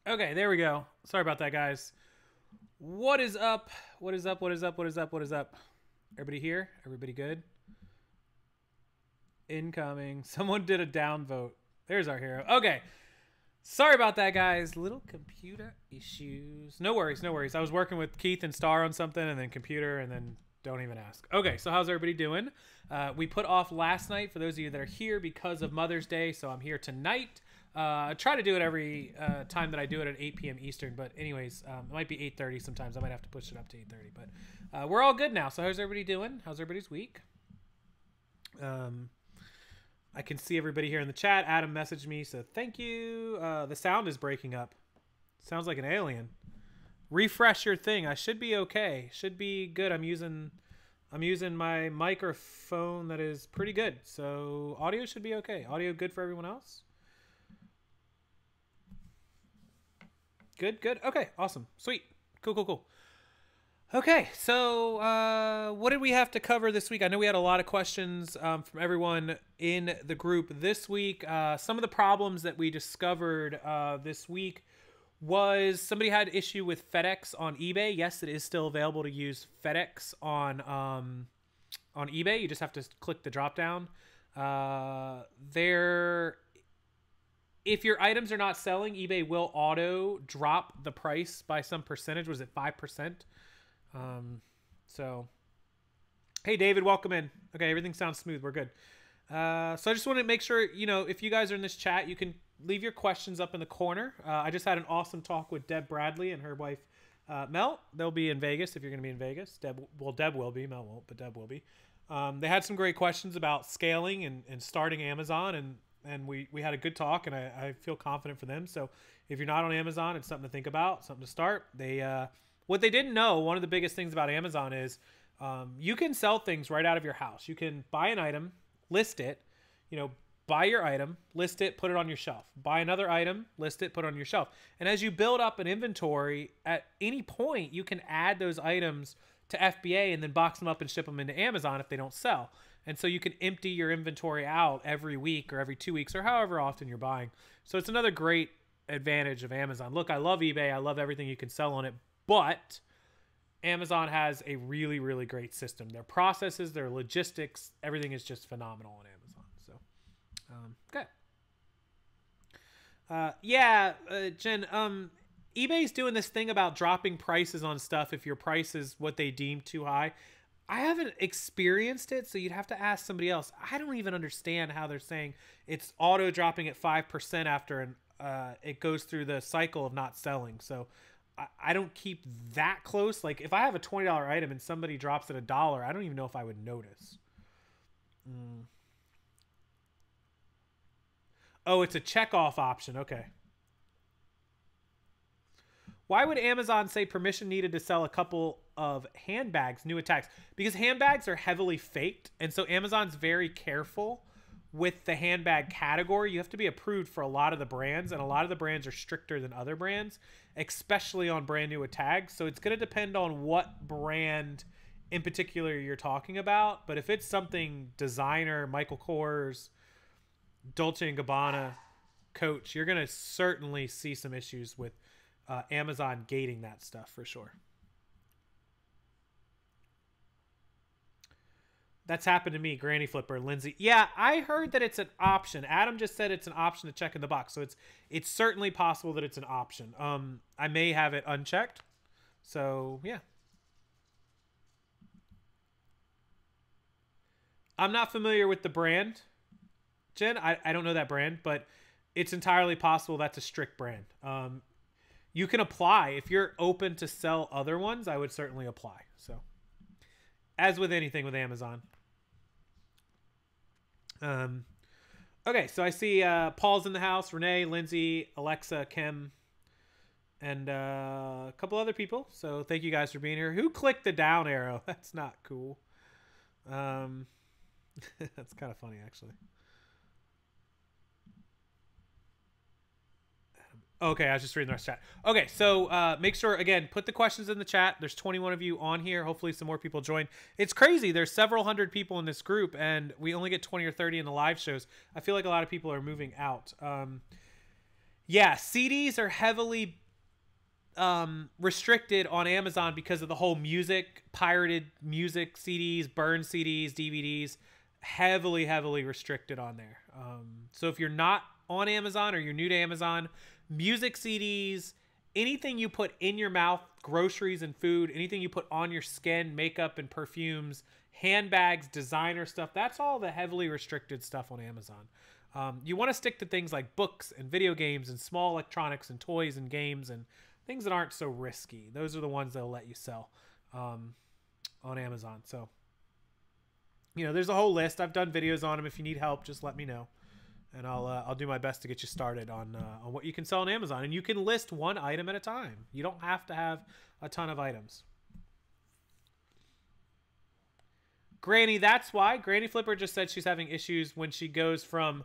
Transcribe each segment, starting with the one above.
Okay, there we go. Sorry about that, guys. What is up? What is up? What is up? What is up? What is up? Everybody here? Everybody good? Incoming. Someone did a downvote. There's our hero. Okay. Sorry about that, guys. Little computer issues. No worries, no worries. I was working with Keith and Star on something, and then computer, and then don't even ask. Okay, so how's everybody doing? We put off last night for those of you that are here because of Mother's Day, so I'm here tonight. I try to do it every time that I do it at 8 p.m. Eastern, but anyways, it might be 8:30 sometimes. I might have to push it up to 8:30, but we're all good now. So how's everybody doing? How's everybody's week? I can see everybody here in the chat. Adam messaged me, so thank you. The sound is breaking up. Sounds like an alien. Refresh your thing. I should be okay. Should be good. I'm using my microphone that is pretty good. So audio should be okay. Audio good for everyone else? Good, good. Okay, awesome. Sweet. Cool, cool, cool. Okay, so what did we have to cover this week? I know we had a lot of questions from everyone in the group this week. Some of the problems that we discovered this week was somebody had issue with FedEx on eBay. Yes, it is still available to use FedEx on eBay. You just have to click the drop down. If your items are not selling, eBay will auto drop the price by some percentage. Was it 5%? So, hey, David, welcome in. Okay, everything sounds smooth. We're good. So I just want to make sure, if you guys are in this chat, you can leave your questions up in the corner. I just had an awesome talk with Deb Bradley and her wife, Mel. They'll be in Vegas if you're going to be in Vegas. Deb will be. Mel won't, but Deb will be. They had some great questions about scaling and starting Amazon, and we had a good talk, and I feel confident for them. So if you're not on Amazon, it's something to think about, something to start. What they didn't know, one of the biggest things about Amazon is you can sell things right out of your house. You can buy an item, list it, buy your item, list it, put it on your shelf. Buy another item, list it, put it on your shelf. And as you build up an inventory, at any point, you can add those items to FBA and then box them up and ship them into Amazon if they don't sell. And so you can empty your inventory out every week or every 2 weeks or however often you're buying. So it's another great advantage of Amazon. Look, I love eBay. I love everything you can sell on it. But Amazon has a really, really great system. Their processes, their logistics, everything is just phenomenal on Amazon. So, good. Jen, eBay's doing this thing about dropping prices on stuff if your price is what they deem too high. I haven't experienced it, so you'd have to ask somebody else. I don't even understand how they're saying it's auto dropping at 5% after it goes through the cycle of not selling. So I don't keep that close. Like if I have a $20 item and somebody drops it $1, I don't even know if I would notice. Oh, it's a checkoff option. Okay. Why would Amazon say permission needed to sell a couple of handbags, new attacks? Because handbags are heavily faked. And so Amazon's very careful with the handbag category. You have to be approved for a lot of the brands, and a lot of the brands are stricter than other brands, especially on brand new tags. So it's going to depend on what brand in particular you're talking about. But if it's something designer, Michael Kors, Dolce & Gabbana, Coach, you're going to certainly see some issues with Amazon gating that stuff for sure. That's happened to me, Granny Flipper, Lindsay. Yeah, I heard that it's an option. Adam just said it's an option to check in the box. So it's certainly possible that it's an option. I may have it unchecked. So, yeah. I'm not familiar with the brand, Jen. I don't know that brand, but it's entirely possible that's a strict brand. You can apply. If you're open to sell other ones, I would certainly apply. So, as with anything with Amazon. Okay, so I see Paul's in the house, Renee, Lindsay, Alexa, Kim, and a couple other people. So thank you guys for being here. Who clicked the down arrow? That's not cool. That's kind of funny, actually. Okay, I was just reading the rest of the chat. Okay, so make sure, again, put the questions in the chat. There's 21 of you on here. Hopefully some more people join. It's crazy. There's several hundred people in this group, and we only get 20 or 30 in the live shows. I feel like a lot of people are moving out. Yeah, CDs are heavily restricted on Amazon because of the whole pirated music CDs, burned CDs, DVDs, heavily restricted on there. So if you're not on Amazon or you're new to Amazon, music CDs, anything you put in your mouth, groceries and food, anything you put on your skin, makeup and perfumes, handbags, designer stuff, that's all the heavily restricted stuff on Amazon. You want to stick to things like books and video games and small electronics and toys and games and things that aren't so risky. Those are the ones they'll let you sell on Amazon. So, there's a whole list. I've done videos on them. If you need help, just let me know, and I'll do my best to get you started on what you can sell on Amazon. And you can list one item at a time. You don't have to have a ton of items. Granny, that's why. Granny Flipper just said she's having issues when she goes from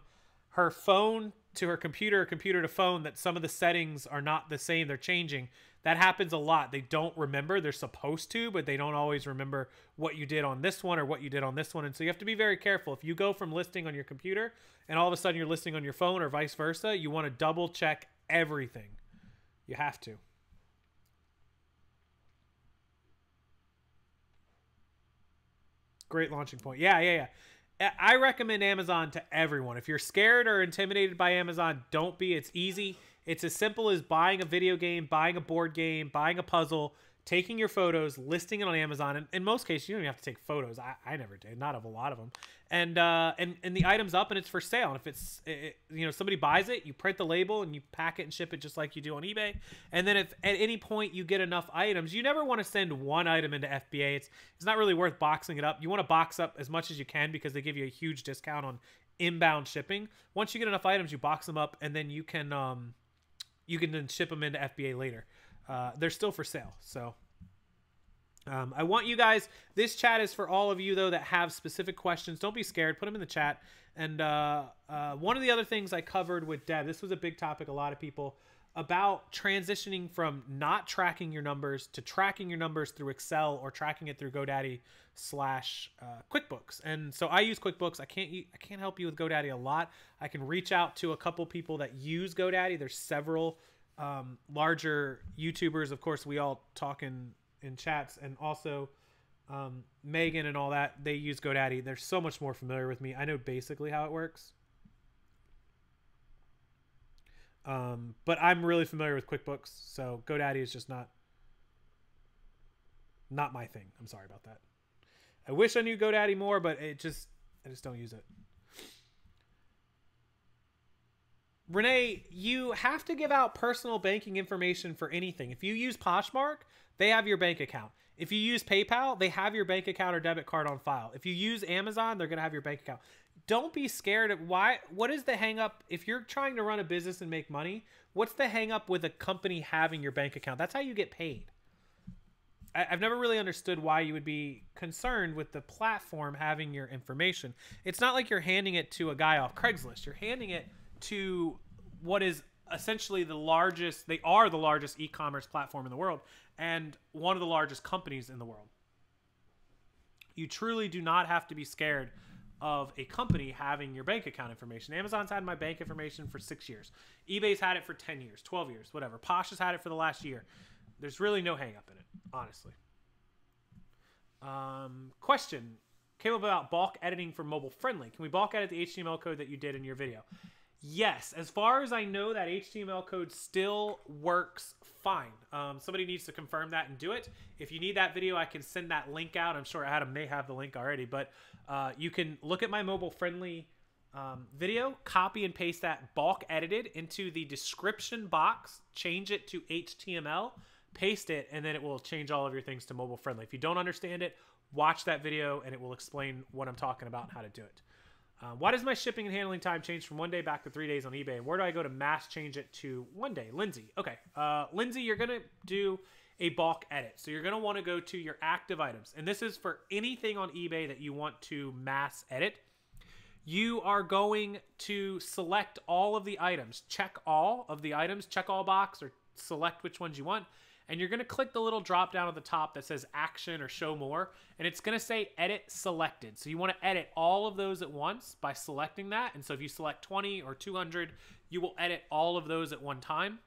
her phone to her computer to phone, that some of the settings are not the same. They're changing. That happens a lot. They don't remember. They're supposed to, but they don't always remember what you did on this one or what you did on this one. And so you have to be very careful. If you go from listing on your computer and all of a sudden you're listing on your phone or vice versa, you want to double check everything. You have to. Great launching point. Yeah. I recommend Amazon to everyone. If you're scared or intimidated by Amazon, don't be. It's easy. It's as simple as buying a video game, buying a board game, buying a puzzle, taking your photos, listing it on Amazon. And in most cases, you don't even have to take photos. I never did, not of a lot of them. And the item's up and it's for sale. And if somebody buys it, you print the label and you pack it and ship it just like you do on eBay. And then if at any point you get enough items, you never want to send one item into FBA. It's not really worth boxing it up. You want to box up as much as you can because they give you a huge discount on inbound shipping. Once you get enough items, you box them up and then you can then ship them into FBA later. They're still for sale. So I want you guys, this chat is for all of you though that have specific questions. Don't be scared, put them in the chat. And one of the other things I covered with Deb, this was a big topic, a lot of people, about transitioning from not tracking your numbers to tracking your numbers through Excel or tracking it through GoDaddy / QuickBooks. And so I use QuickBooks. I can't help you with GoDaddy a lot. I can reach out to a couple people that use GoDaddy. There's several larger YouTubers. Of course, we all talk in chats, and also Megan and all that, they use GoDaddy. They're so much more familiar with me. I know basically how it works. But I'm really familiar with QuickBooks, so GoDaddy is just not my thing. I'm sorry about that. I wish I knew GoDaddy more, but I just don't use it. Renee, you have to give out personal banking information for anything. If you use Poshmark, they have your bank account. If you use PayPal, they have your bank account or debit card on file. If you use Amazon, they're going to have your bank account. Don't be scared of what is the hang up? If you're trying to run a business and make money, what's the hang up with a company having your bank account? That's how you get paid. I've never really understood why you would be concerned with the platform having your information. It's not like you're handing it to a guy off Craigslist. You're handing it to what is essentially the largest e-commerce platform in the world and one of the largest companies in the world. You truly do not have to be scared of a company having your bank account information. Amazon's had my bank information for 6 years. eBay's had it for 10 years, 12 years, whatever. Posh has had it for the last year. There's really no hang up in it, honestly. Question came up about bulk editing for mobile friendly. Can we bulk edit the HTML code that you did in your video? Yes, as far as I know, that HTML code still works fine. Somebody needs to confirm that and do it. If you need that video, I can send that link out. I'm sure Adam may have the link already, but you can look at my mobile-friendly video, copy and paste that bulk edited into the description box, change it to HTML, paste it, and then it will change all of your things to mobile-friendly. If you don't understand it, watch that video, and it will explain what I'm talking about and how to do it. Why does my shipping and handling time change from 1 day back to 3 days on eBay? And where do I go to mass change it to 1 day? Lindsay. Okay. Lindsay, you're going to do a bulk edit. So you're going to want to go to your active items. And this is for anything on eBay that you want to mass edit. You are going to select all of the items. Check all of the items. Check all box or select which ones you want. and you're going to click the little drop down at the top that says action or show more, and it's going to say edit selected. So you want to edit all of those at once by selecting that. And so if you select 20 or 200, you will edit all of those at one time.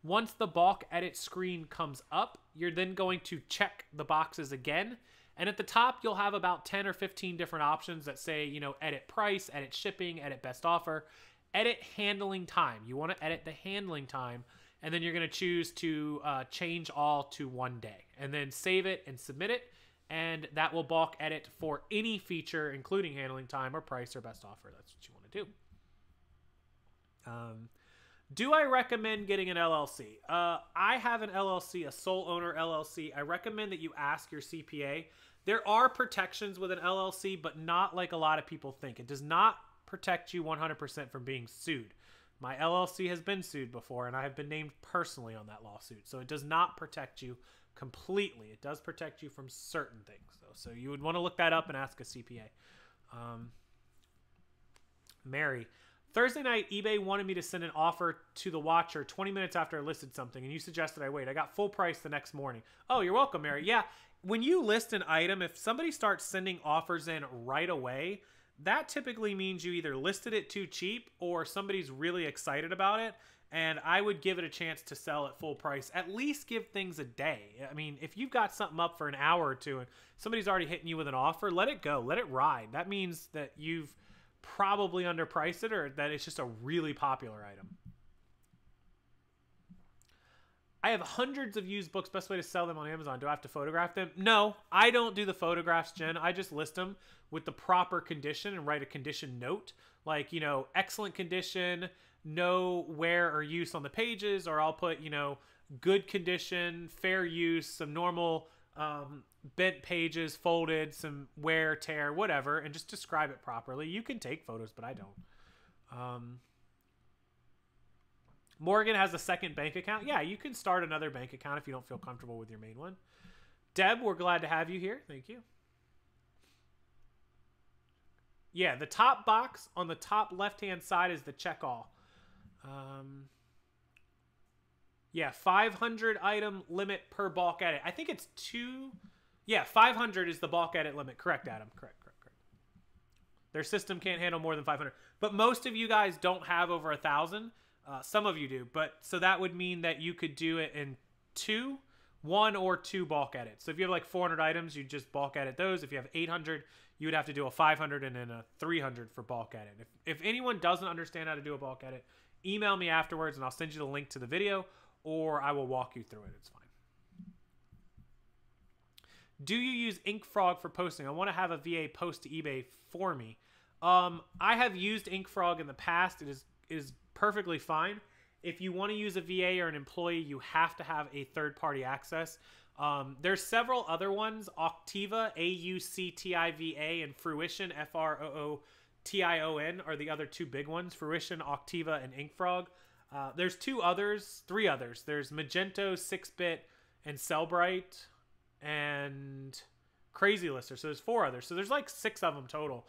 Once the bulk edit screen comes up, you're then going to check the boxes again. And at the top, you'll have about 10 or 15 different options that say, you know, edit price, edit shipping, edit best offer, edit handling time. You want to edit the handling time, and then you're going to choose to change all to 1 day, and then save it and submit it. And that will bulk edit for any feature, including handling time or price or best offer. That's what you want to do. Do I recommend getting an LLC? I have an LLC, a sole owner LLC. I recommend that you ask your CPA. There are protections with an LLC, but not like a lot of people think. It does not protect you 100% from being sued. My LLC has been sued before, and I have been named personally on that lawsuit. So it does not protect you completely. It does protect you from certain things, though. So you would want to look that up and ask a CPA. Mary. Thursday night, eBay wanted me to send an offer to the watcher 20 minutes after I listed something, and you suggested I wait. I got full price the next morning. Oh, you're welcome, Mary. Yeah, when you list an item, if somebody starts sending offers in right away, that typically means you either listed it too cheap or somebody's really excited about it, and I would give it a chance to sell at full price. At least give things a day. I mean, if you've got something up for an hour or two and somebody's already hitting you with an offer, let it go. Let it ride. That means that you've probably underpriced it, or that it's just a really popular item. I have hundreds of used books. Best way to sell them on Amazon. Do I have to photograph them? No, I don't do the photographs, Jen. I just list them with the proper condition and write a condition note. Like, you know, excellent condition, no wear or use on the pages, or I'll put, you know, good condition, fair use, some normal bent pages, folded, some wear, tear, whatever, and just describe it properly. You can take photos, but I don't. Morgan has a second bank account. Yeah, you can start another bank account if you don't feel comfortable with your main one. Deb, we're glad to have you here. Thank you. Yeah, the top box on the top left-hand side is the check all. Yeah, 500 item limit per bulk edit. I think it's 2. Yeah, 500 is the bulk edit limit. Correct, Adam. Correct. Their system can't handle more than 500. But most of you guys don't have over 1,000. Some of you do. But so that would mean that you could do it in 1 or 2 bulk edits. So if you have like 400 items, you just bulk edit those. If you have 800, you would have to do a 500 and then a 300 for bulk edit. If anyone doesn't understand how to do a bulk edit, email me afterwards and I'll send you the link to the video, or I will walk you through it. It's fine. Do you use InkFrog for posting? I want to have a VA post to eBay for me. I have used InkFrog in the past. It is perfectly fine. If you want to use a VA or an employee, you have to have a third-party access. There's several other ones. Auctiva, A-U-C-T-I-V-A, and Fruition, F-R-O-O-T-I-O-N, are the other 2 big ones. Fruition, Auctiva, and InkFrog. There's 3 others. There's Magento, 6-Bit, and Sellbrite, and Crazy Lister. So there's 4 others. So there's like 6 of them total.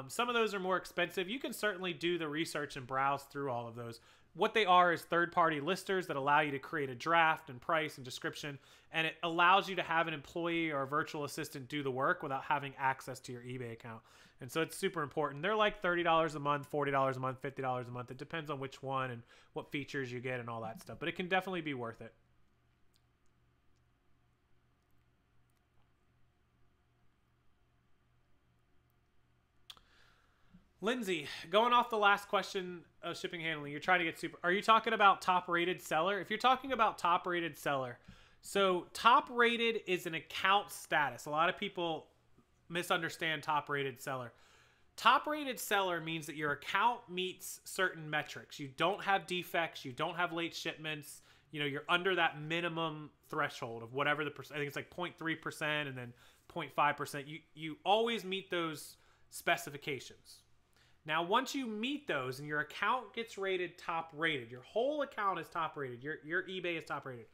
Some of those are more expensive. You can certainly do the research and browse through all of those. What they are is third-party listers that allow you to create a draft and price and description, and it allows you to have an employee or a virtual assistant do the work without having access to your eBay account. And so it's super important. They're like $30 a month, $40 a month, $50 a month. It depends on which one and what features you get and all that stuff, but it can definitely be worth it. Lindsay, going off the last question of shipping handling, you're trying to get super. Are you talking about top rated seller? If you're talking about top rated seller, so top rated is an account status. A lot of people misunderstand top rated seller. Top rated seller means that your account meets certain metrics. You don't have defects. You don't have late shipments. You know, you're under that minimum threshold of whatever the percent. I think it's like 0.3% and then 0.5%. You always meet those specifications. Now, once you meet those and your account gets rated top rated, your whole account is top rated, your eBay is top rated,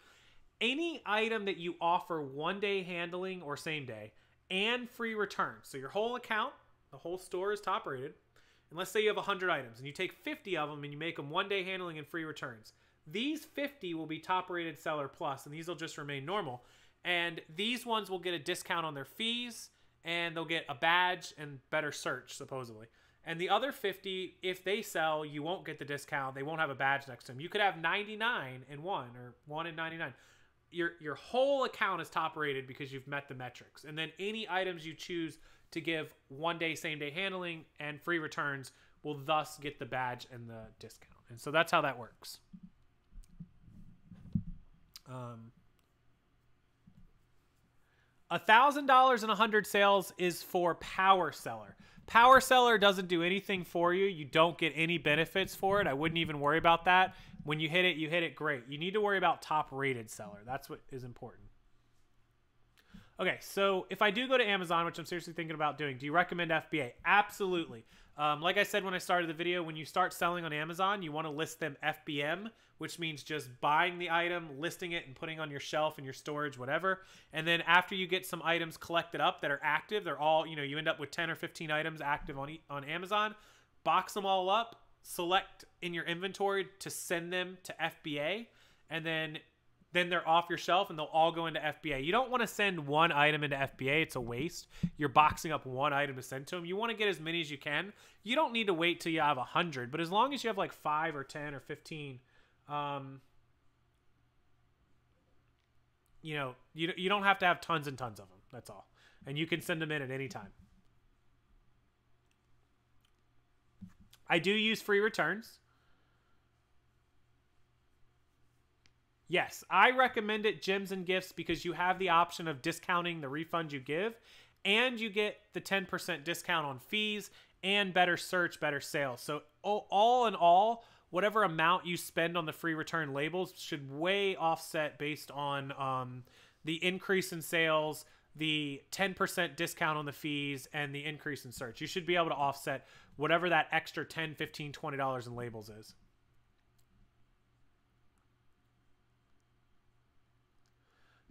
any item that you offer 1-day handling or same day and free returns, so your whole account, the whole store is top rated, and let's say you have 100 items and you take 50 of them and you make them 1-day handling and free returns, These 50 will be top rated seller plus, and these will just remain normal. And these ones will get a discount on their fees, and they'll get a badge and better search, supposedly. And the other 50, if they sell, you won't get the discount. They won't have a badge next to them. You could have 99 in one, or 1 in 99. Your whole account is top rated because you've met the metrics. And then any items you choose to give 1 day, same day handling and free returns will thus get the badge and the discount. And so that's how that works. $1,000 and 100 sales is for Power Seller. Power Seller doesn't do anything for you. You don't get any benefits for it. I wouldn't even worry about that. When you hit it great. You need to worry about top rated seller. That's what is important. Okay, so if I do go to Amazon, which I'm seriously thinking about doing, do you recommend FBA? Absolutely. Like I said when I started the video, when you start selling on Amazon, you want to list them FBM, which means just buying the item, listing it, and putting on your shelf and your storage, whatever. And then after you get some items collected up that are active, they're all, you end up with 10 or 15 items active on Amazon, box them all up, select in your inventory to send them to FBA, and then they're off your shelf and they'll all go into FBA. You don't want to send one item into FBA. It's a waste. You're boxing up one item to send to them. You want to get as many as you can. You don't need to wait till you have 100, but as long as you have like 5 or 10 or 15, you don't have to have tons and tons of them. That's all. And you can send them in at any time. I do use free returns. Yes, I recommend it, Gems and Gifts, because you have the option of discounting the refund you give, and you get the 10% discount on fees and better search, better sales. So all in all, whatever amount you spend on the free return labels should way offset based on the increase in sales, the 10% discount on the fees, and the increase in search. You should be able to offset whatever that extra $10, $15, $20 in labels is.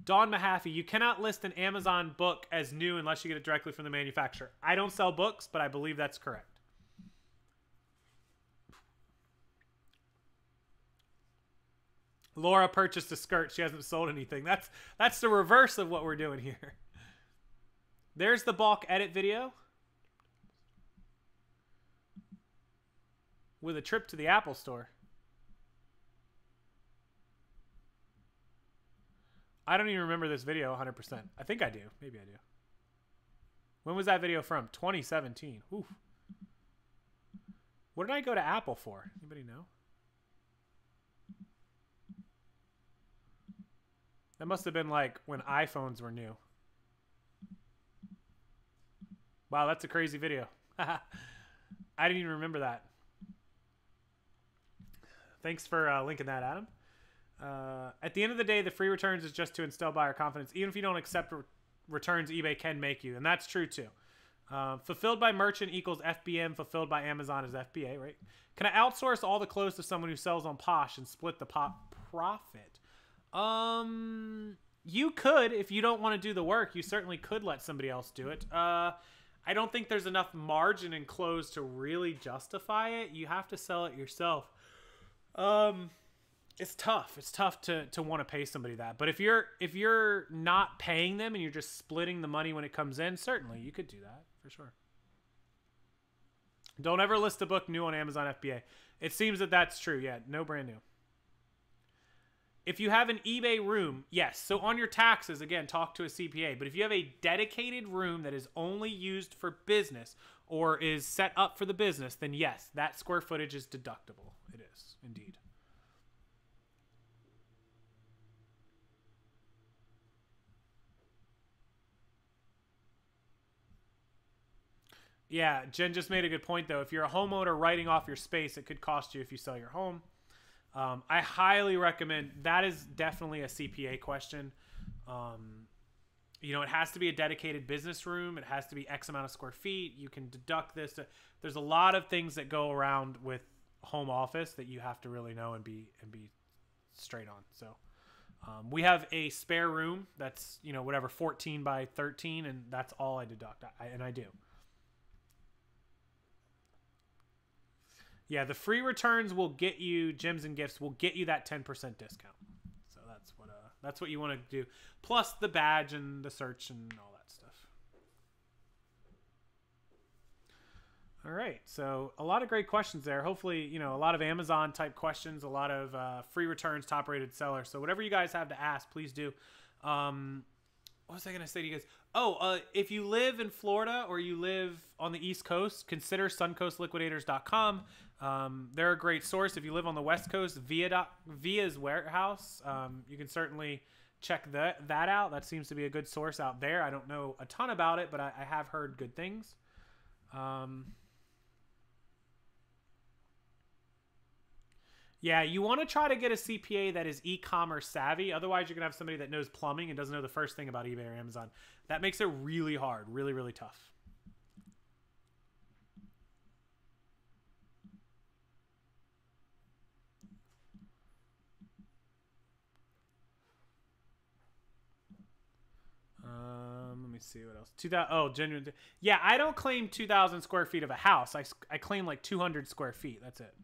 Don Mahaffey, you cannot list an Amazon book as new unless you get it directly from the manufacturer. I don't sell books, but I believe that's correct. Laura purchased a skirt. She hasn't sold anything. That's the reverse of what we're doing here. There's the bulk edit video with a trip to the Apple Store. I don't even remember this video 100%. I think I do. Maybe I do. When was that video from? 2017. Oof. What did I go to Apple for? Anybody know? That must have been like when iPhones were new. Wow, that's a crazy video. I didn't even remember that. Thanks for linking that, Adam. At the end of the day, the free returns is just to instill buyer confidence. Even if you don't accept returns, eBay can make you. And that's true too. Fulfilled by merchant equals FBM. Fulfilled by Amazon is FBA, right? Can I outsource all the clothes to someone who sells on Posh and split the profit? You could. If you don't want to do the work, you certainly could let somebody else do it. I don't think there's enough margin in clothes to really justify it. You have to sell it yourself. It's tough. It's tough to want to pay somebody that. But if you're not paying them and you're just splitting the money when it comes in, certainly you could do that for sure. Don't ever list a book new on Amazon FBA. It seems that that's true. Yeah, no brand new. If you have an eBay room, yes. So on your taxes, again, talk to a CPA. But if you have a dedicated room that is only used for business or is set up for the business, then yes, that square footage is deductible. It is, indeed. Yeah, Jen just made a good point, though. If you're a homeowner writing off your space, it could cost you if you sell your home. I highly recommend, that is definitely a CPA question. It has to be a dedicated business room. It has to be X amount of square feet. You can deduct this. There's a lot of things that go around with home office that you have to really know and be straight on. So we have a spare room that's, 14 by 13, and that's all I deduct. And I do. Yeah, the free returns will get you gems and gifts. Will get you that 10% discount. So that's what you want to do. Plus the badge and the search and all that stuff. All right, so a lot of great questions there. Hopefully, you know, a lot of Amazon type questions, a lot of free returns, top rated seller. So whatever you guys have to ask, please do. What was I going to say to you guys? Oh, if you live in Florida or you live on the East Coast, consider suncoastliquidators.com. They're a great source. If you live on the West Coast, Via's warehouse, you can certainly check that out. That seems to be a good source out there. I don't know a ton about it, but I have heard good things. Yeah, you want to try to get a CPA that is e-commerce savvy. Otherwise, you're going to have somebody that knows plumbing and doesn't know the first thing about eBay or Amazon. That makes it really hard, really, really tough. Let me see what else. 2000. Oh, genuine. Yeah, I don't claim 2,000 square feet of a house. I claim like 200 square feet. That's it.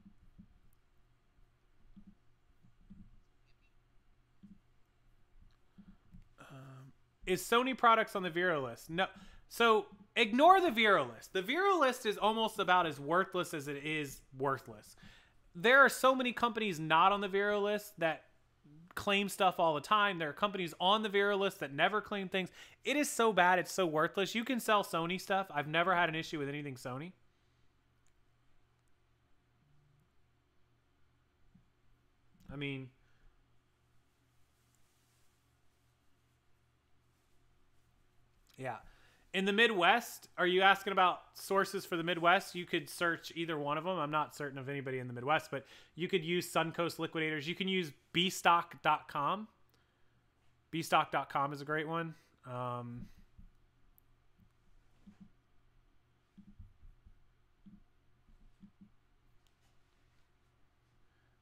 Is Sony products on the Vero list? No. So ignore the Vero list. The Vero list is almost about as worthless as it is worthless. There are so many companies not on the Vero list that claim stuff all the time. There are companies on the Vero list that never claim things. It is so bad. It's so worthless. You can sell Sony stuff. I've never had an issue with anything Sony. I mean... Yeah. In the Midwest, are you asking about sources for the Midwest? You could search either one of them. I'm not certain of anybody in the Midwest, but you could use Suncoast Liquidators. You can use bstock.com. Bstock.com is a great one.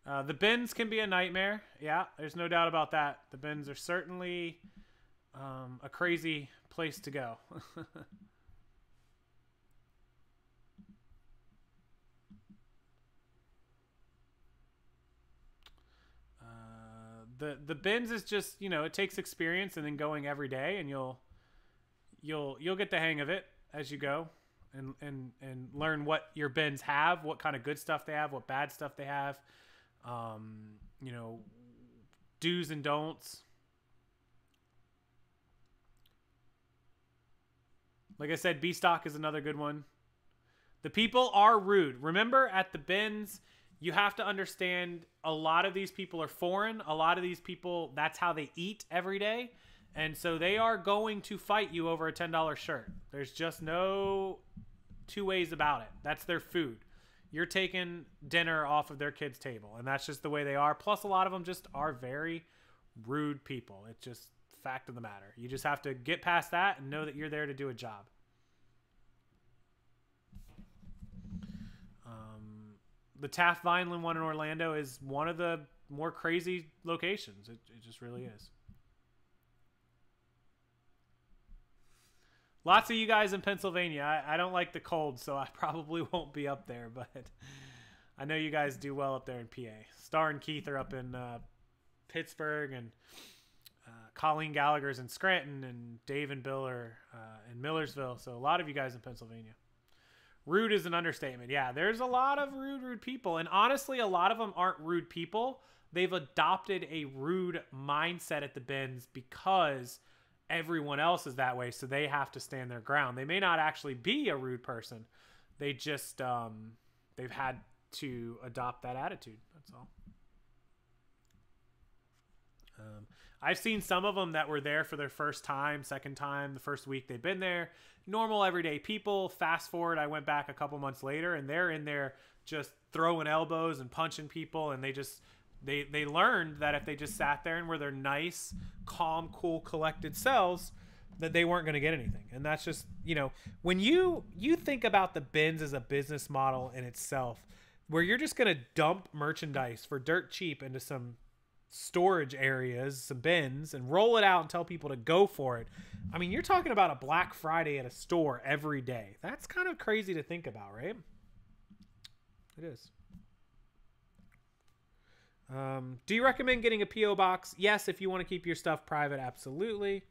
The bins can be a nightmare. Yeah, there's no doubt about that. The bins are certainly a crazy place to go. The bins is just, you know, it takes experience and then going every day, and you'll get the hang of it as you go, and learn what your bins have, what kind of good stuff they have, what bad stuff they have, you know, do's and don'ts. Like I said, B-Stock is another good one. The people are rude. Remember, at the bins, you have to understand a lot of these people are foreign. A lot of these people, that's how they eat every day. And so they are going to fight you over a $10 shirt. There's just no two ways about it. That's their food. You're taking dinner off of their kids' table, and that's just the way they are. Plus, a lot of them just are very rude people. It's just fact of the matter. You just have to get past that and know that you're there to do a job. The Taft Vineland one in Orlando is one of the more crazy locations. It just really is. Lots of you guys in Pennsylvania. I don't like the cold, so I probably won't be up there, but I know you guys do well up there in PA. Star and Keith are up in Pittsburgh, and Colleen Gallagher's in Scranton, and Dave and Bill are in Millersville. So a lot of you guys in Pennsylvania. Rude is an understatement. Yeah, there's a lot of rude people. And honestly, a lot of them aren't rude people. They've adopted a rude mindset at the bins because everyone else is that way, so they have to stand their ground. They may not actually be a rude person. They just, they've had to adopt that attitude. That's all. I've seen some of them that were there for their first time, second time, the first week they've been there. Normal, everyday people. Fast forward, I went back a couple months later, and they're in there just throwing elbows and punching people, and they just... They learned that if they just sat there and were their nice, calm, cool, collected selves, that they weren't going to get anything. And that's just, you know, when you think about the bins as a business model in itself, where you're just going to dump merchandise for dirt cheap into some storage areas, some bins, and roll it out and tell people to go for it. I mean, you're talking about a Black Friday at a store every day. That's kind of crazy to think about, right? It is. Do you recommend getting a PO box? Yes, if you want to keep your stuff private, absolutely.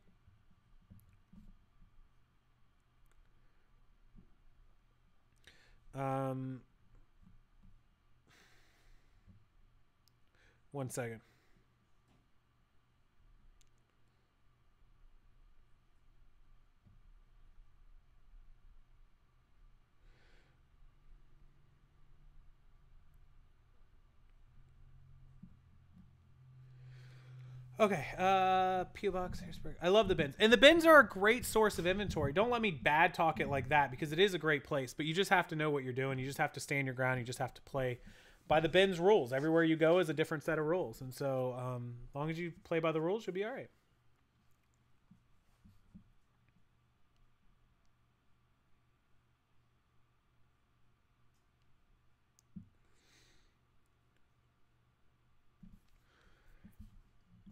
One second. Okay, PO Box, Harrisburg. I love the bins. And the bins are a great source of inventory. Don't let me bad talk it like that, because it is a great place, but you just have to know what you're doing. You just have to stand your ground. You just have to play by the bins rules. Everywhere you go is a different set of rules. And so as long as you play by the rules, you'll be all right.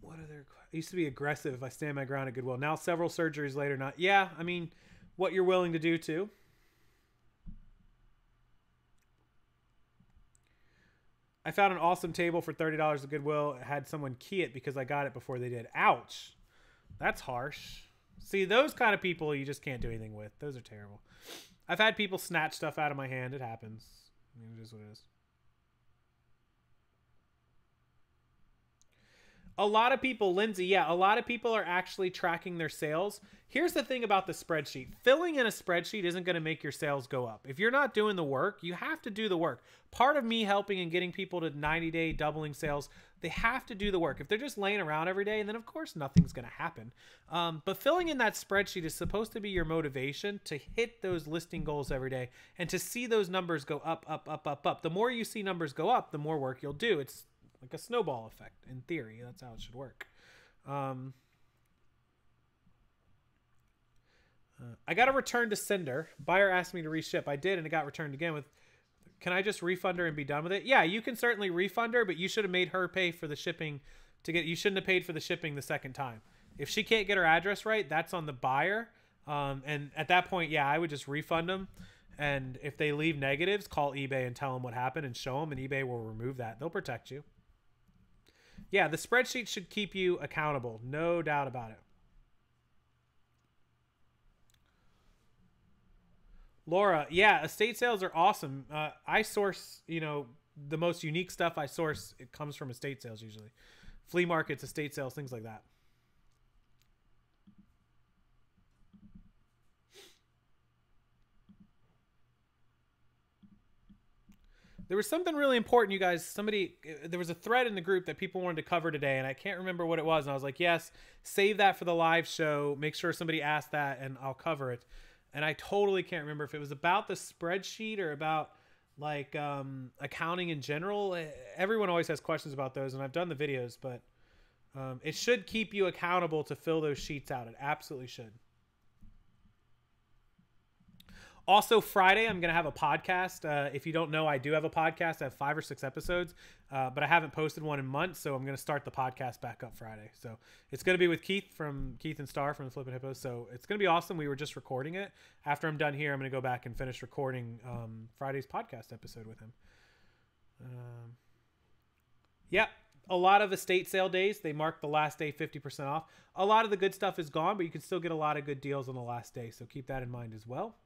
What other? I used to be aggressive if I stand my ground at Goodwill. Now several surgeries later, not. Yeah, I mean, what you're willing to do too. I found an awesome table for $30 at Goodwill. I had someone key it because I got it before they did. Ouch. That's harsh. See, those kind of people you just can't do anything with. Those are terrible. I've had people snatch stuff out of my hand. It happens. I mean, it is what it is. A lot of people, Lindsay, yeah, a lot of people are actually tracking their sales. Here's the thing about the spreadsheet. Filling in a spreadsheet isn't going to make your sales go up. If you're not doing the work, you have to do the work. Part of me helping and getting people to 90-day doubling sales, they have to do the work. If they're just laying around every day, then of course nothing's going to happen. But filling in that spreadsheet is supposed to be your motivation to hit those listing goals every day and to see those numbers go up, up, up, up, up. The more you see numbers go up, the more work you'll do. It's like a snowball effect. In theory, that's how it should work. I got a return to sender. Buyer asked me to reship. I did, and it got returned again with, can I just refund her and be done with it? Yeah, you can certainly refund her, but you should have made her pay for the shipping to get, you shouldn't have paid for the shipping the second time. If she can't get her address right, that's on the buyer. And at that point, yeah, I would just refund them. And if they leave negatives, call eBay and tell them what happened and show them, and eBay will remove that. They'll protect you. Yeah, the spreadsheet should keep you accountable. No doubt about it. Laura, yeah, estate sales are awesome. I source, the most unique stuff I source, it comes from estate sales usually. Flea markets, estate sales, things like that. There was something really important, you guys. There was a thread in the group that people wanted to cover today, and I can't remember what it was. And I was like, yes, save that for the live show. Make sure somebody asked that, and I'll cover it. And I totally can't remember if it was about the spreadsheet or about like accounting in general. Everyone always has questions about those, and I've done the videos, but it should keep you accountable to fill those sheets out. It absolutely should. Also, Friday, I'm going to have a podcast. If you don't know, I do have a podcast. I have 5 or 6 episodes, but I haven't posted one in months, so I'm going to start the podcast back up Friday. So it's going to be with Keith and Star from the Flippin' Hippos. So it's going to be awesome. We were just recording it. After I'm done here, I'm going to go back and finish recording Friday's podcast episode with him. Yep. A lot of estate sale days, they mark the last day 50% off. A lot of the good stuff is gone, but you can still get a lot of good deals on the last day. So keep that in mind as well.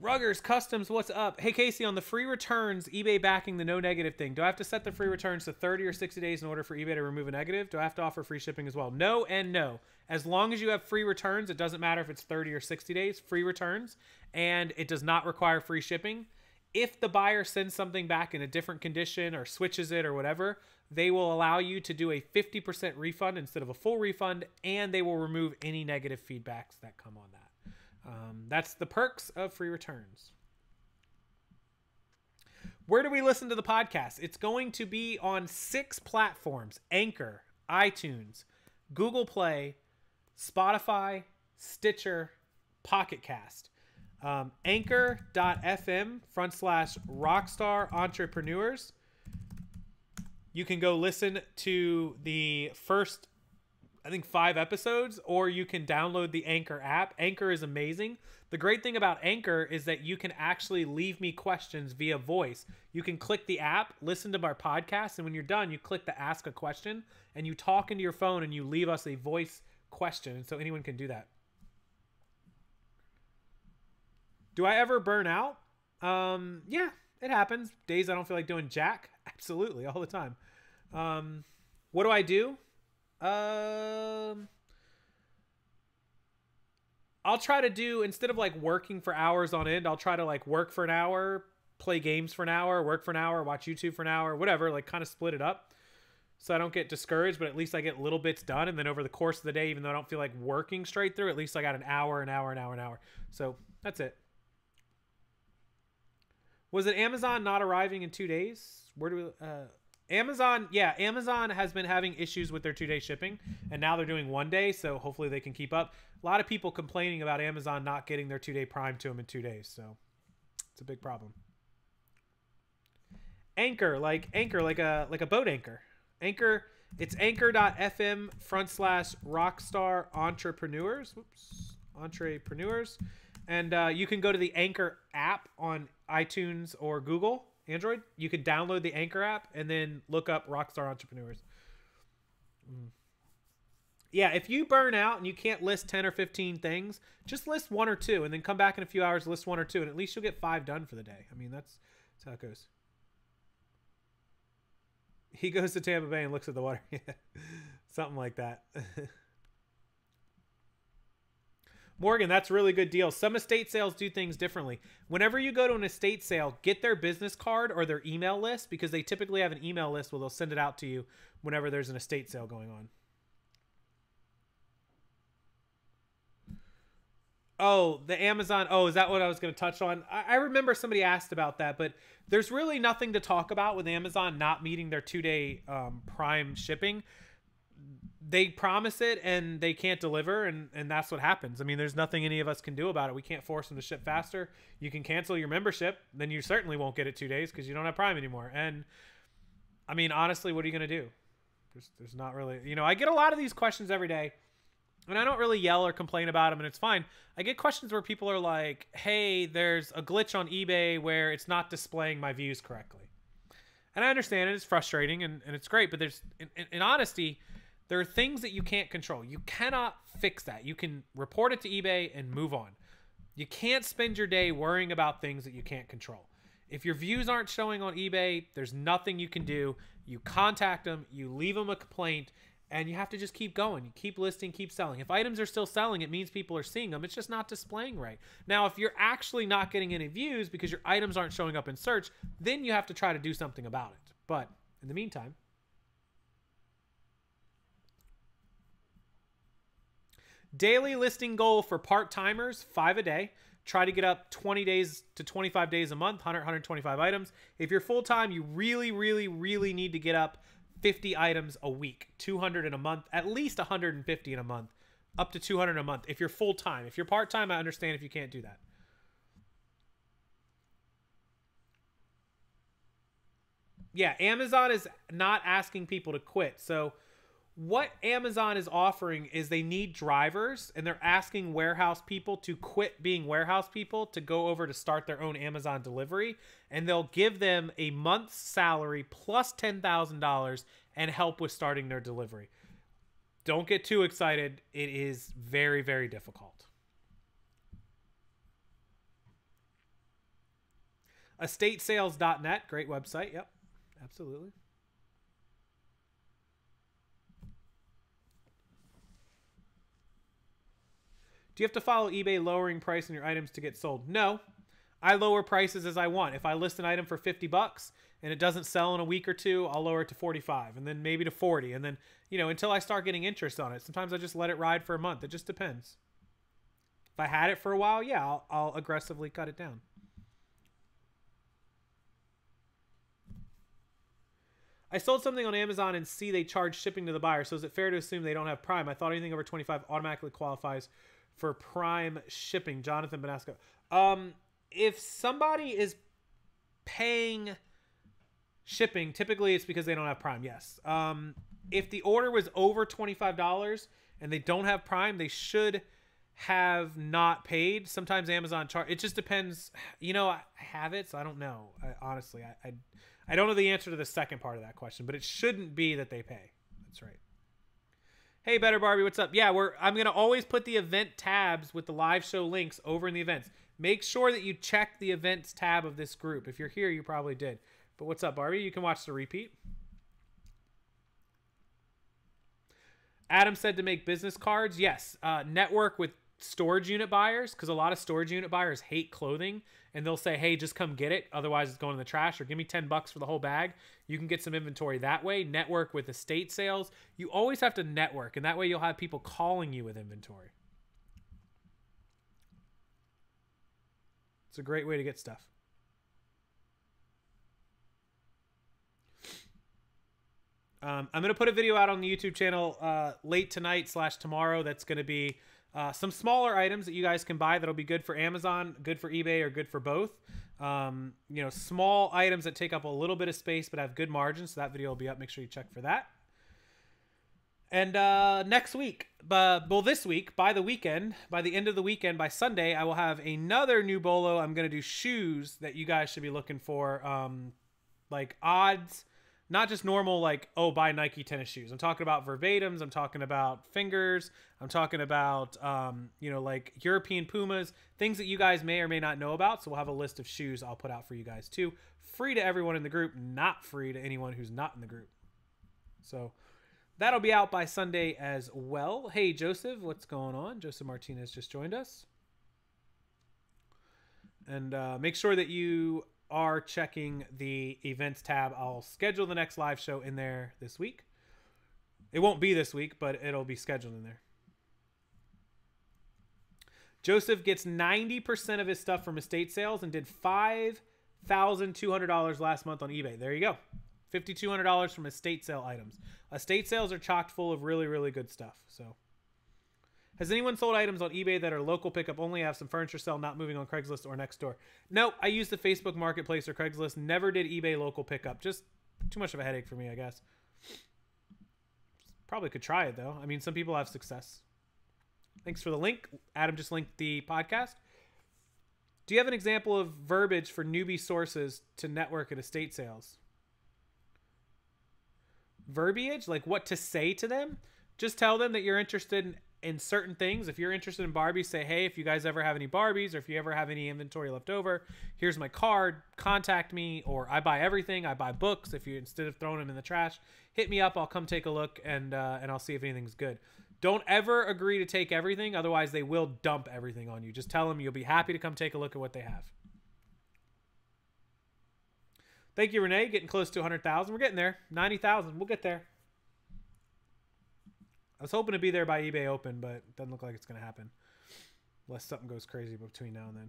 Ruggers Customs, what's up? Hey, Casey, on the free returns, eBay backing the no negative thing, do I have to set the free returns to 30 or 60 days in order for eBay to remove a negative? Do I have to offer free shipping as well? No and no. As long as you have free returns, it doesn't matter if it's 30 or 60 days, free returns, and it does not require free shipping. If the buyer sends something back in a different condition or switches it or whatever, they will allow you to do a 50% refund instead of a full refund, and they will remove any negative feedbacks that come on that. That's the perks of free returns. Where do we listen to the podcast? It's going to be on 6 platforms: Anchor, iTunes, Google Play, Spotify, Stitcher, Pocket Cast. Anchor.fm/Rockstar Entrepreneurs. You can go listen to the first I think 5 episodes, or you can download the Anchor app. Anchor is amazing. The great thing about Anchor is that you can actually leave me questions via voice. You can click the app, listen to my podcast, and when you're done, you click the ask a question, and you talk into your phone and you leave us a voice question. And so anyone can do that. Do I ever burn out? Yeah, it happens. Days I don't feel like doing jack. Absolutely, all the time. What do I do? I'll try to do, instead of like working for hours on end, I'll try to like work for an hour, play games for an hour, work for an hour, watch YouTube for an hour, whatever, like kind of split it up so I don't get discouraged, but at least I get little bits done. And then over the course of the day, even though I don't feel like working straight through, at least I got an hour, an hour, an hour, an hour. So that's it. Was it Amazon not arriving in 2 days? Where do we, Amazon, yeah, Amazon has been having issues with their 2-day shipping, and now they're doing 1 day, so hopefully they can keep up. A lot of people complaining about Amazon not getting their 2-day Prime to them in 2 days, so it's a big problem. Anchor, like a boat anchor. Anchor, it's anchor.fm/rockstar entrepreneurs. Whoops, entrepreneurs. And you can go to the Anchor app on iTunes or Google Android. You can download the Anchor app and then look up Rockstar Entrepreneurs. Yeah, if you burn out and you can't list 10 or 15 things, just list 1 or 2 and then come back in a few hours, list 1 or 2, and at least you'll get 5 done for the day. I mean, that's how it goes. He goes to Tampa Bay and looks at the water. Something like that. Morgan, that's a really good deal. Some estate sales do things differently. Whenever you go to an estate sale, get their business card or their email list, because they typically have an email list where they'll send it out to you whenever there's an estate sale going on. Oh, the Amazon. Oh, is that what I was going to touch on? I remember somebody asked about that, but there's really nothing to talk about with Amazon not meeting their 2-day Prime shipping. They promise it and they can't deliver, and that's what happens. I mean, there's nothing any of us can do about it. We can't force them to ship faster. You can cancel your membership, then you certainly won't get it 2 days because you don't have Prime anymore. And I mean, honestly, what are you going to do? There's not really, you know, I get a lot of these questions every day, and I don't really yell or complain about them, and it's fine. I get questions where people are like, hey, there's a glitch on eBay where it's not displaying my views correctly. And I understand it. It's frustrating and it's great, but there's, in honesty, there are things that you can't control. You cannot fix that. You can report it to eBay and move on. You can't spend your day worrying about things that you can't control. If your views aren't showing on eBay, there's nothing you can do. You contact them, you leave them a complaint, and you have to just keep going. You keep listing, keep selling. If items are still selling, it means people are seeing them. It's just not displaying right. Now, if you're actually not getting any views because your items aren't showing up in search, then you have to try to do something about it. But in the meantime, daily listing goal for part-timers, 5 a day. Try to get up 20 days to 25 days a month, 100, 125 items. If you're full-time, you really, really, really need to get up 50 items a week, 200 in a month, at least 150 in a month, up to 200 a month. If you're full-time. If you're part-time, I understand if you can't do that. Yeah, Amazon is not asking people to quit. So what Amazon is offering is they need drivers, and they're asking warehouse people to quit being warehouse people to go over to start their own Amazon delivery, and they'll give them a month's salary plus $10,000 and help with starting their delivery. Don't get too excited. It is very, very difficult. Estatesales.net, great website. Yep, absolutely. Do you have to follow eBay lowering price on your items to get sold? No. I lower prices as I want. If I list an item for $50 and it doesn't sell in a week or two, I'll lower it to 45 and then maybe to 40. And then, you know, until I start getting interest on it. Sometimes I just let it ride for a month. It just depends. If I had it for a while, yeah, I'll aggressively cut it down. I sold something on Amazon and see they charge shipping to the buyer. So is it fair to assume they don't have Prime? I thought anything over 25 automatically qualifies for Prime shipping. Jonathan Benasco. If somebody is paying shipping, typically it's because they don't have Prime. Yes. if the order was over $25 and they don't have Prime, they should have not paid. Sometimes Amazon charge. It just depends. You know, I have it, so I don't know. Honestly, I don't know the answer to the second part of that question, but it shouldn't be that they pay. That's right. Hey, Better Barbie, what's up? Yeah, I'm gonna always put the event tabs with the live show links over in the events. Make sure that you check the events tab of this group. If you're here, you probably did. But what's up, Barbie? You can watch the repeat. Adam said to make business cards. Yes, network with storage unit buyers, because a lot of storage unit buyers hate clothing, and they'll say, hey, just come get it, otherwise it's going in the trash, or give me $10 for the whole bag. You can get some inventory that way. Network with estate sales. You always have to network, and that way you'll have people calling you with inventory. It's a great way to get stuff. I'm going to put a video out on the YouTube channel late tonight / tomorrow. That's going to be some smaller items that you guys can buy that'll be good for Amazon, good for eBay, or good for both. You know, small items that take up a little bit of space but have good margins. So that video will be up. Make sure you check for that. And next week, well, this week, by the weekend, by the end of the weekend, by Sunday, I will have another new bolo. I'm going to do shoes that you guys should be looking for, like odds. Not just normal, like, oh, buy Nike tennis shoes. I'm talking about Verbatims. I'm talking about Fingers. I'm talking about, you know, like European Pumas, things that you guys may or may not know about. So we'll have a list of shoes I'll put out for you guys too. Free to everyone in the group, not free to anyone who's not in the group. So that'll be out by Sunday as well. Hey, Joseph, what's going on? Joseph Martinez just joined us. And make sure that you are checking the events tab. I'll schedule the next live show in there this week. It won't be this week, but it'll be scheduled in there. Joseph gets 90% of his stuff from estate sales and did $5,200 last month on eBay. There you go. $5,200 from estate sale items. Estate sales are chocked full of really, really good stuff. So, has anyone sold items on eBay that are local pickup only? I have some furniture sell, not moving on Craigslist or Nextdoor. No, I used the Facebook Marketplace or Craigslist. Never did eBay local pickup. Just too much of a headache for me, I guess. Probably could try it, though. I mean, some people have success. Thanks for the link. Adam just linked the podcast. Do you have an example of verbiage for newbie sources to network at estate sales? Verbiage? Like what to say to them? Just tell them that you're interested in certain things. If you're interested in Barbies, say, hey, if you guys ever have any Barbies or if you ever have any inventory left over, here's my card, contact me, or I buy everything. I buy books. If you, instead of throwing them in the trash, hit me up. I'll come take a look and I'll see if anything's good. Don't ever agree to take everything. Otherwise they will dump everything on you. Just tell them you'll be happy to come take a look at what they have. Thank you, Renee. Getting close to 100,000. We're getting there. 90,000. We'll get there. I was hoping to be there by eBay Open, but it doesn't look like it's going to happen. Unless something goes crazy between now and then.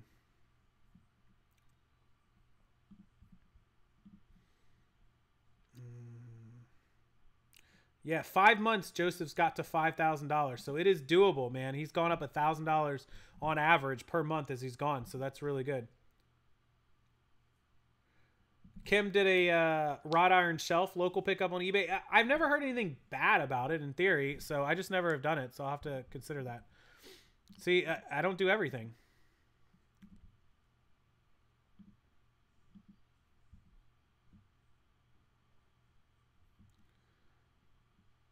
Yeah, 5 months, Joseph's got to $5,000. So it is doable, man. He's gone up $1,000 on average per month as he's gone. So that's really good. Kim did a wrought iron shelf local pickup on eBay. I've never heard anything bad about it in theory, so I just never have done it. So I'll have to consider that. See, I don't do everything.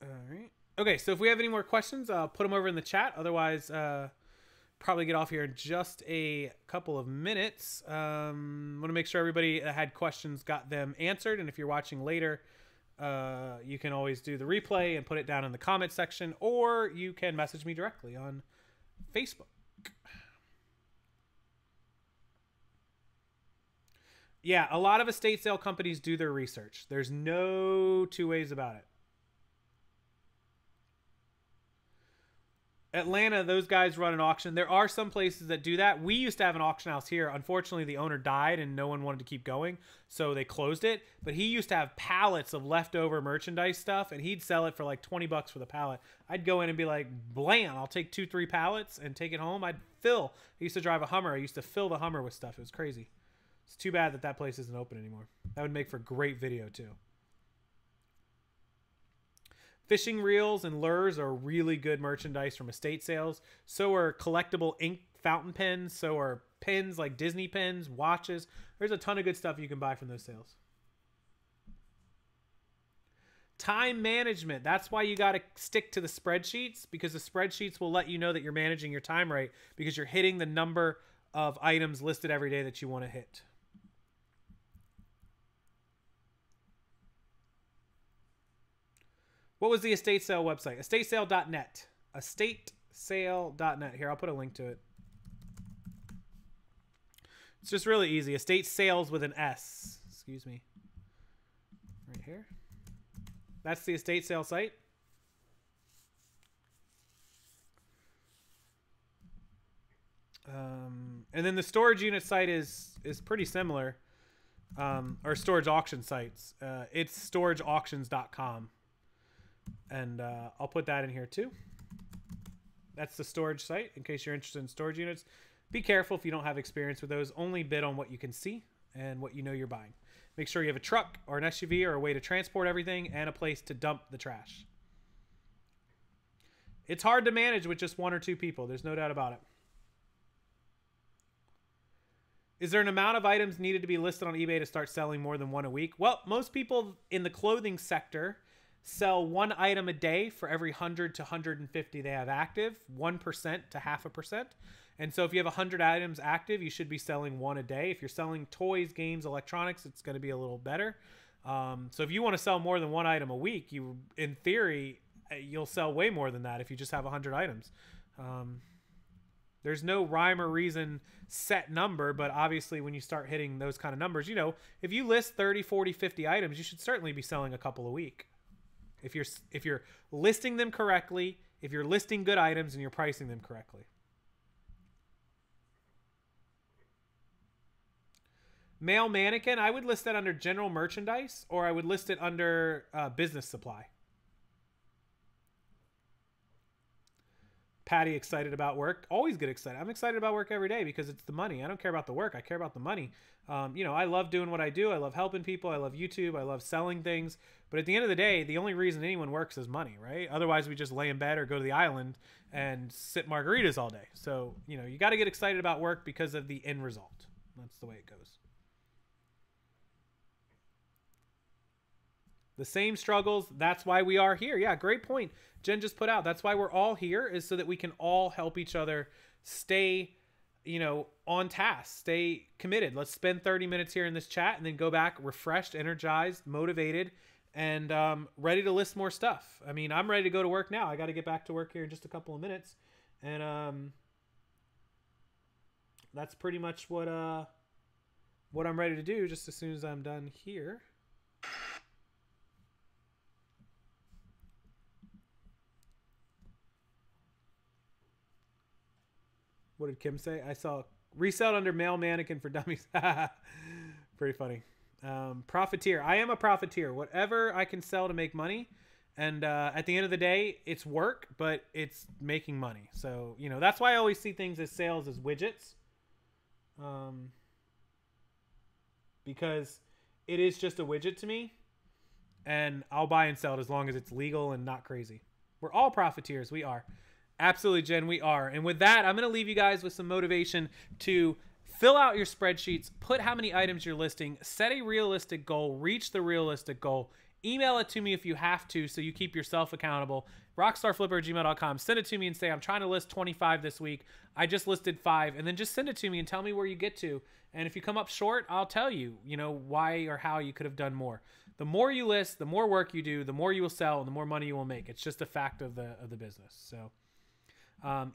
All right. Okay, so if we have any more questions, I'll put them over in the chat. Otherwise, probably get off here in just a couple of minutes. Want to make sure everybody that had questions got them answered. And if you're watching later, you can always do the replay and put it down in the comment section, or you can message me directly on Facebook. Yeah, a lot of estate sale companies do their research. There's no two ways about it. Atlanta, those guys run an auction. There are some places that do that. We used to have an auction house here. Unfortunately, the owner died and no one wanted to keep going, so they closed it. But he used to have pallets of leftover merchandise stuff, and he'd sell it for like $20 for the pallet. I'd go in and be like, blam, I'll take 2-3 pallets and take it home. I used to drive a Hummer. I used to fill the Hummer with stuff. It was crazy. It's too bad that that place isn't open anymore. That would make for great video too. Fishing reels and lures are really good merchandise from estate sales. So are collectible ink fountain pens. So are pins like Disney pins, watches. There's a ton of good stuff you can buy from those sales. Time management. That's why you got to stick to the spreadsheets, because the spreadsheets will let you know that you're managing your time right, because you're hitting the number of items listed every day that you want to hit. What was the estate sale website? Estatesale.net. Estatesale.net. Here, I'll put a link to it. It's just really easy. Estate sales with an S. Excuse me. Right here. That's the estate sale site. And then the storage unit site is pretty similar. Or storage auction sites. It's storageauctions.com. And I'll put that in here too. That's the storage site in case you're interested in storage units. Be careful if you don't have experience with those. Only bid on what you can see and what you know you're buying. Make sure you have a truck or an SUV or a way to transport everything and a place to dump the trash. It's hard to manage with just 1 or 2 people. There's no doubt about it. Is there an amount of items needed to be listed on eBay to start selling more than 1 a week? Well, most people in the clothing sector sell 1 item a day for every 100 to 150 they have active, 1% to 0.5%. And so if you have 100 items active, you should be selling 1 a day. If you're selling toys, games, electronics, it's going to be a little better. So if you want to sell more than 1 item a week, in theory, you'll sell way more than that if you just have 100 items. There's no rhyme or reason set number, but obviously when you start hitting those kind of numbers, you know, if you list 30, 40, 50 items, you should certainly be selling a couple a week. If you're listing them correctly, if you're listing good items and you're pricing them correctly. Male mannequin, I would list that under general merchandise, or I would list it under business supply. Patty, excited about work. Always get excited. I'm excited about work every day because it's the money. I don't care about the work. I care about the money. You know, I love doing what I do. I love helping people. I love YouTube. I love selling things. But at the end of the day, the only reason anyone works is money, right? Otherwise, we just lay in bed or go to the island and sip margaritas all day. So, you know, you got to get excited about work because of the end result. That's the way it goes. The same struggles. That's why we are here. Yeah, great point. Jen just put out. That's why we're all here, is so that we can all help each other stay, you know, on task, stay committed. Let's spend 30 minutes here in this chat and then go back refreshed, energized, motivated, and ready to list more stuff. I mean, I'm ready to go to work now. I got to get back to work here in just a couple of minutes. And that's pretty much what I'm ready to do just as soon as I'm done here. What did Kim say? I saw reselled under male mannequin for dummies. Pretty funny. Profiteer. I am a profiteer. Whatever I can sell to make money. And at the end of the day, it's work, but it's making money. So, you know, that's why I always see things as sales as widgets. Because it is just a widget to me. And I'll buy and sell it as long as it's legal and not crazy. We're all profiteers. We are. Absolutely, Jen, we are. And with that, I'm going to leave you guys with some motivation to fill out your spreadsheets, put how many items you're listing, set a realistic goal, reach the realistic goal, email it to me if you have to so you keep yourself accountable, rockstarflipper@gmail.com. Send it to me and say, I'm trying to list 25 this week. I just listed 5. And then just send it to me and tell me where you get to. And if you come up short, I'll tell you, you know, why or how you could have done more. The more you list, the more work you do, the more you will sell, and the more money you will make. It's just a fact of the business. So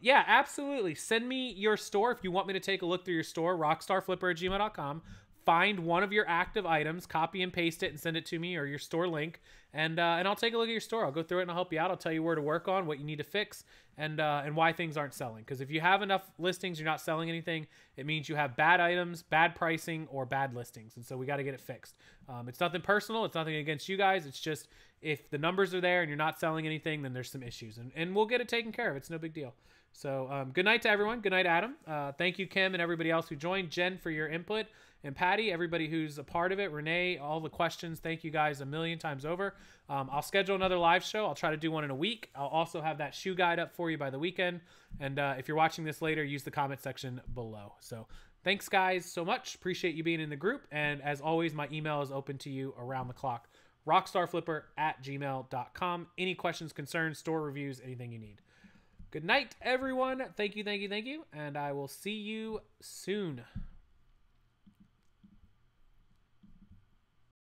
yeah, absolutely. Send me your store if you want me to take a look through your store, rockstarflipper@gmail.com. Find one of your active items, copy and paste it and send it to me, or your store link, and I'll take a look at your store. I'll go through it and I'll help you out. I'll tell you where to work on, what you need to fix, and why things aren't selling. Because if you have enough listings, you're not selling anything, it means you have bad items, bad pricing, or bad listings. And so we got to get it fixed. It's nothing personal. It's nothing against you guys. It's just if the numbers are there and you're not selling anything, then there's some issues. And we'll get it taken care of. It's no big deal. So good night to everyone. Good night, Adam. Thank you, Kim, and everybody else who joined. Jen, for your input. And Patty, everybody who's a part of it. Renee, all the questions. Thank you guys a million times over. I'll schedule another live show. I'll try to do one in a week. I'll also have that shoe guide up for you by the weekend. And if you're watching this later, use the comment section below. So thanks, guys, so much. Appreciate you being in the group. And as always, my email is open to you around the clock. rockstarflipper@gmail.com. Any questions, concerns, store reviews, anything you need. Good night, everyone. Thank you. And I will see you soon.